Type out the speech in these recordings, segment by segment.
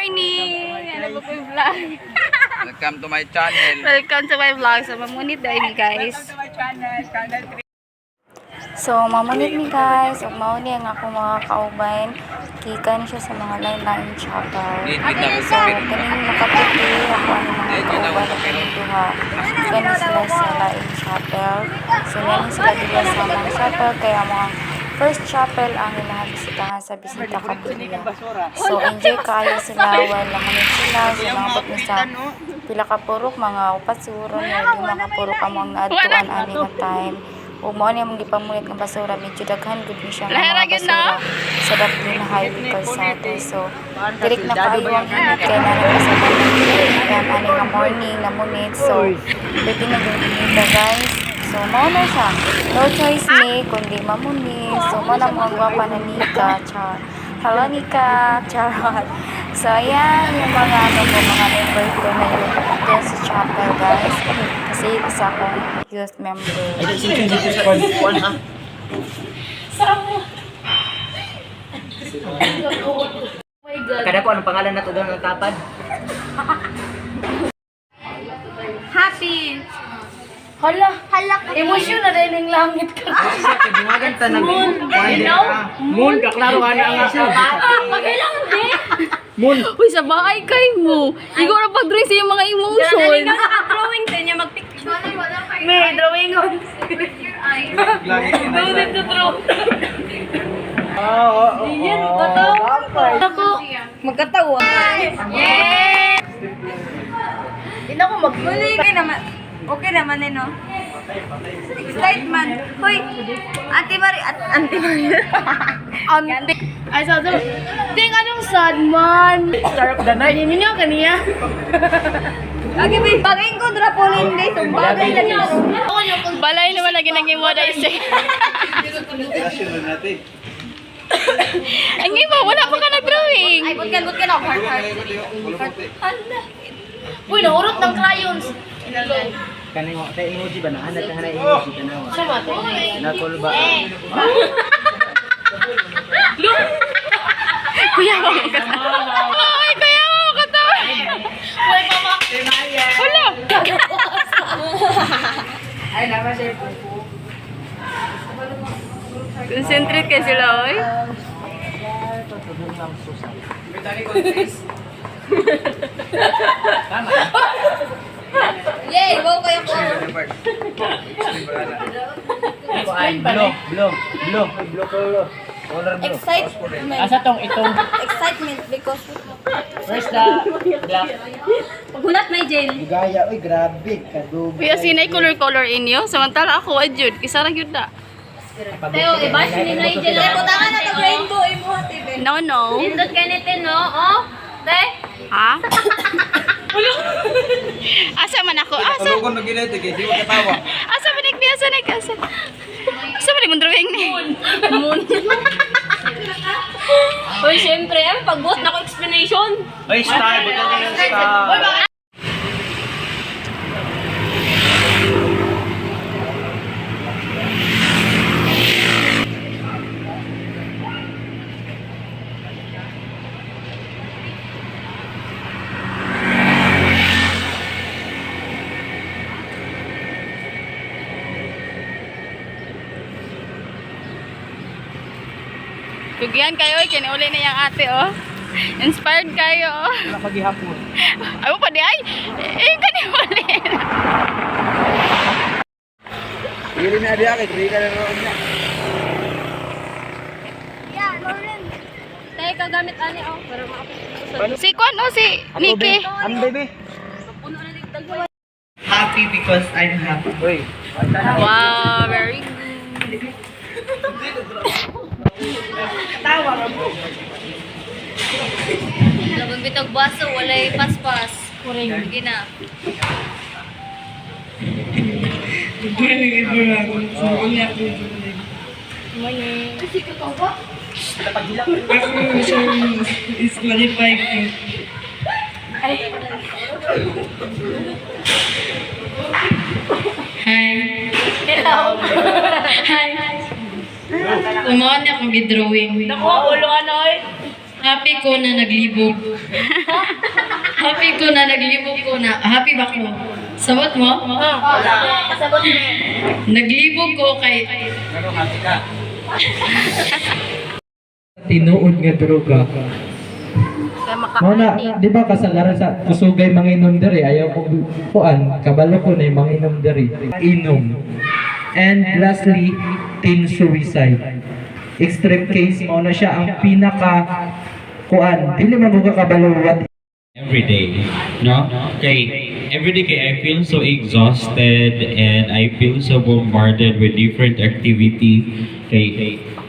morning! Ano po yung vlog? Welcome to my channel. Welcome to my vlog. So, mamunit dahil ni guys. So, mamunit ni guys. Ug mao ni ang ako mga kauban. Gikan siya sa mga lain-lain chapel. So, kaning nakaputi ako ang mga kauban na pinituha. Gikan sila sa lain chapel. So, yan sila dila sa mga chapel. Kaya mga first chapel ang hinahalisitahan sa Bisita Capilla. So, enjoy kayo sila while lamunin sila. So, nangabot ni sa pila ka purok, mga upat siguro na 5 ka purok among naadtuan ani nga time. O mo ni among gipamunit nga basura, medyo daghan gud ni siya nga mga basura sa Daplin Highway Calzada. So, direct na kayo ang hinit kay nanay sa yan ani nga morning namunit. So, pwede na yung hinita guys. So, mao na siya. No choice ni kundi mamunit. So, mo na mga gwapa na Nika. Char. Hello, Nika. Charot. So, ayan yung mga mga member ko na yun doon sa chapel, guys. Kasi isa akong youth member. Kada ko, anong pangalan na ito doon ng tapad? Happy! Hala! Emosyon na rin yung langit ka. Bungagan ta na Moon, kaklaro ka na ang ako. Magkailangan din! Moon! Uy, sa bahay kay mo. Ikaw na pag-drawing sa iyong mga emotion. Drawing din niya mag-picture. May drawing on. No need to draw. Yan, Ako, magkatawa. Yay! Hindi na ako Muli kayo naman. Okay naman eh, no? Excitement. Hoy, Auntie Marie. Ay, sa doon. Ting, anong sad man? Star of the night. Hindi niyo kaniya. Lagi ba? Pagayin ko drapolin day. Tumbagay lagi na. Balay naman lagi nang imo na isa. Ang iba, wala pa ka nag-drawing. Ay, butkan ako. Heart. Uy, naurot ng crayons. Kanay mo, tayo emoji ba na? Anak ka na emoji ka na. Sama to. Nakol ba? Kuya mo katawa. Ay, kuya mo katawa. Uy, mama. Wala. Ay, naman siya yung pupo. Concentrate kayo sila, oy. Yay! Wow kayo ko. Blue color. Color blue. Excitement. Asa tong itong Excitement because first the black. Paghulat may Jane. Gaya, oy grabe, kadug. Kuya, sinay color inyo. Samantala ako, adjud. Kisa lang yun na. Teo, i-bash ni na yung Jane. Putangan na ito rainbow. Imuhat, Ibe. No, no. Nindot ka nitin, no? Oh? Te? Ha? Asa man ako? Asa? Tulungan na ginete, kasi huwag katawa. Asa man nagbiasa asa? Asa man yung drawing ni? Moon. Uy, syempre, pagbuhat na ko explanation. Oy, star, bukan ka ng star. Kugyan kayo, kiniuli na yung ate, oh. Inspired kayo, oh. Wala paghihapon. Ayaw pa di ay. Kaniuli na. Hindi na diya, kaya ka na roon niya. Yeah, Lauren. Te, kagamit ani, oh. Para makapagpusan. Si Kwan, oh, si Nikki. Ang baby. Puno na dito dagdawa. Happy because I'm happy. Oy. Wow, very good. Labang bitog baso, walay paspas. Sige na. Is qualified to. Hi. Hello. Hi. Umawan niya akong gidrawing. Naku, ulo ano eh. Happy ko na naglibog. Happy ko na naglibog ko na. Happy ba ko? Sabot mo? Sabot mo. Naglibog ko kay... Tinuod nga droga. Kaya Muna, di ba kasagaran sa kusugay manginom diri, ayaw ko kuan, kabalo ko na yung manginom diri. Inom. And lastly, teen suicide. Extreme case mo na siya ang pinaka kuan, dili man mo kabalo what Every day, no? Every day I feel so exhausted and I feel so bombarded with different activity.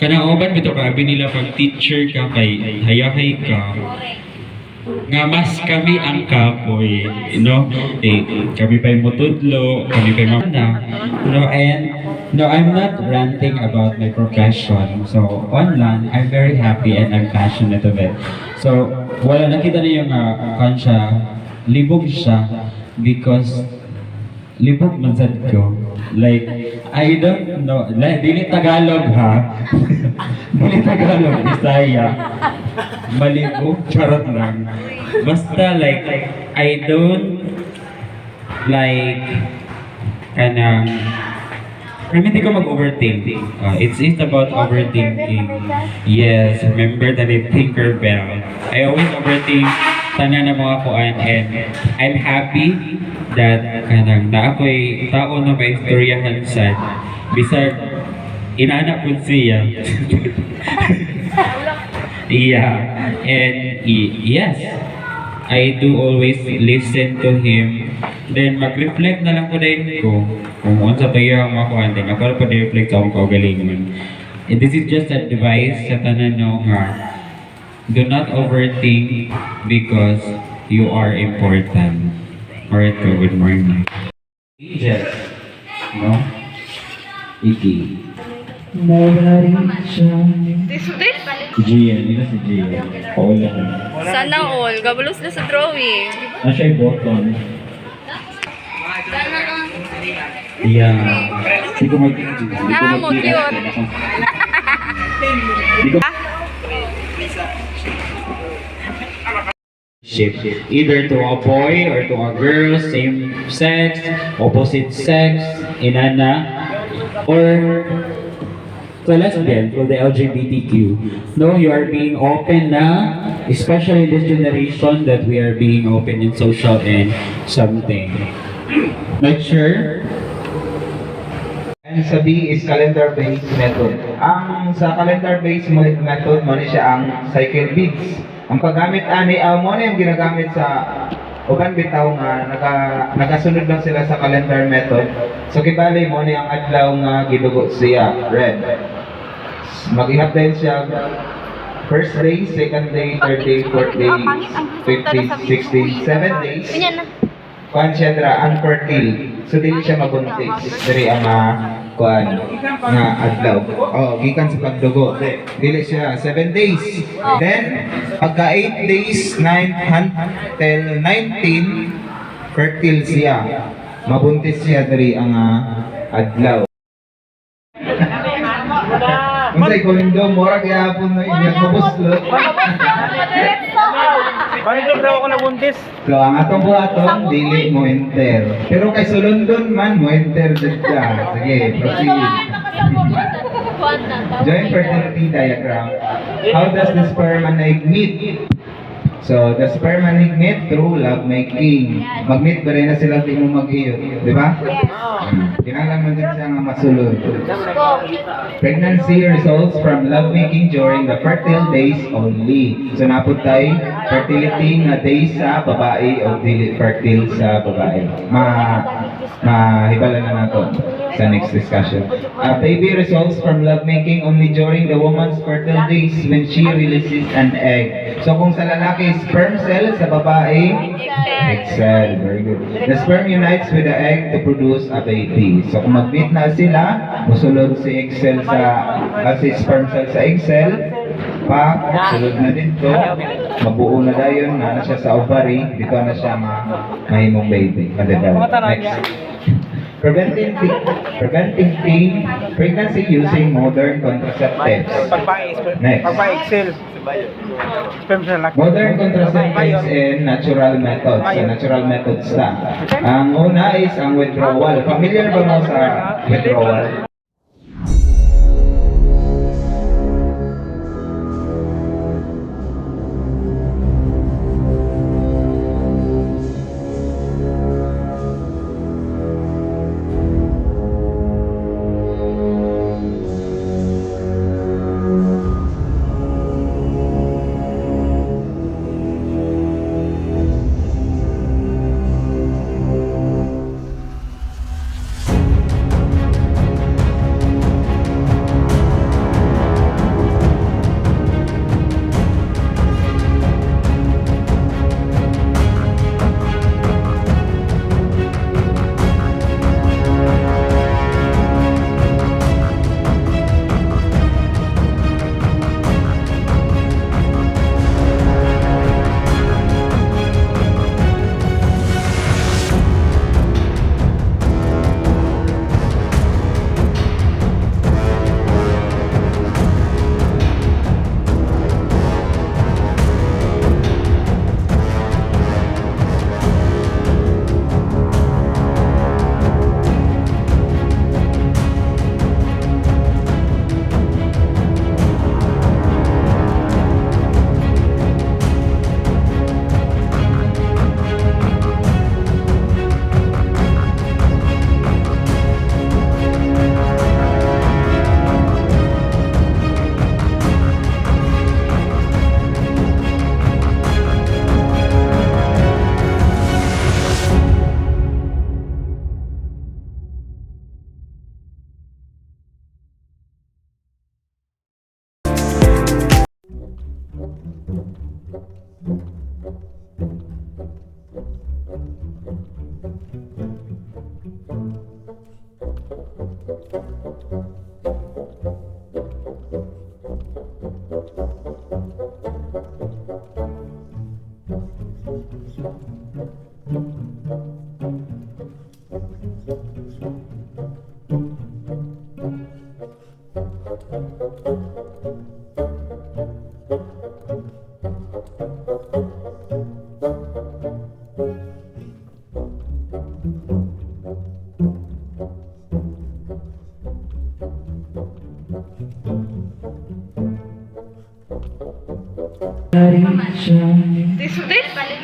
Kanang uban bitaw ka abi nila pag teacher ka kay hayahay ka. Nga mas kami ang kapoy, no? Kami pa'y mutudlo, kami pa'y mamana, no? And no, I'm not ranting about my profession. So, on lang, I'm very happy and I'm passionate of it. So, wala nakita na yung kansya, libog siya because libog man sad ko. Like, I don't know, like, dili Tagalog ha. Dili Tagalog, Bisaya. Malibog, charot lang. Basta like, I don't like, hindi ko mag-overthink. It's about overthinking. Yes, remember that I Tinkerbell. I always overthink tanan na mga kuan and I'm happy that na ako'y tao na may istoryahan sad. Bisag, inaanak ko siya. Yeah, and yes, I do always listen to him. Then mag-reflect na lang ko din ko kung unsa tayo ang makuha din. Ako pa reflect sa akong kaugalingon. And this is just advice sa tanan no nga. Do not overthink because you are important. Alright, good morning. Angel, no? Iki. Si Gian, hindi na si Gian. Paul lang. Sana all. Gabalos na sa drawing. Siya yung button. Yeah. Hindi ko Ah, mo cute. Either to a boy or to a girl, same sex, opposite sex, inana, or to lesbian, to the LGBTQ. No, you are being open na, especially in this generation that we are being open in social and something. Not sure? And sa B is calendar-based method. Ang sa calendar-based method, mo ni siya ang cycle beads. Ang paggamit ani, mo na yung ginagamit sa uban bitaw nga nagasunod lang sila sa calendar method. So kibali mo ni ang adlaw nga gidugo siya, red. Mag-ihap din siya first day, second day, third day, fourth day, 15, 16, 7 days. Kuan siya dra unfertile. So dili siya mabuntis. Diri ang kuan nga adlaw. Oh, gikan sa pagdugo. Dili siya 7 days. Then pagka 8 days, 9 until 19 fertile siya. Mabuntis siya diri ang adlaw. Unsay kondo mora kaya po na inyong mabuslot. Bakit daw ako nabuntis? So ang atong buhaton dili mo enter. Pero kay sulundon man mo enter dito. Sige, proceed. Joint fertility diagram. How does the sperm and egg meet? So, the sperm and egg meet through love making. Mag-meet ba rin na sila di mo mag-iyo? Di ba? Kailangan mo din siya nga masulod. Pregnancy results from love making during the fertile days only. So, napod tayo, fertility nga days sa babae o dili fertile sa babae. Mahibala na nato sa next discussion. Baby results from love making only during the woman's fertile days when she releases an egg. So, kung sa lalaki, sperm cell, sa babae, egg cell. Very good. The sperm unites with the egg to produce a baby. So kung mag-meet na sila, musulod si egg cell si sperm cell sa egg cell, sulod na dito, mabuo na dayon na siya sa ovary, dito na siya mahimong baby. Next. Preventing teen pregnancy using modern contraceptives. Pagpa-excel. Next. Pagpa-excel. Modern contraceptives and natural methods. Sa natural methods na. Ang una is ang withdrawal. Familiar ba mo sa withdrawal?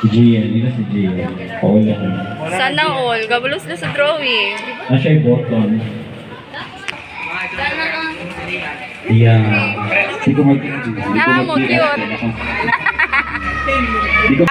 Si Gian, yun na si Gian. Paul lang. Sana all. Gabalos na sa drawing. Siya yung bottom. Yeah. Hindi ko Ah, mo cute. Hindi ko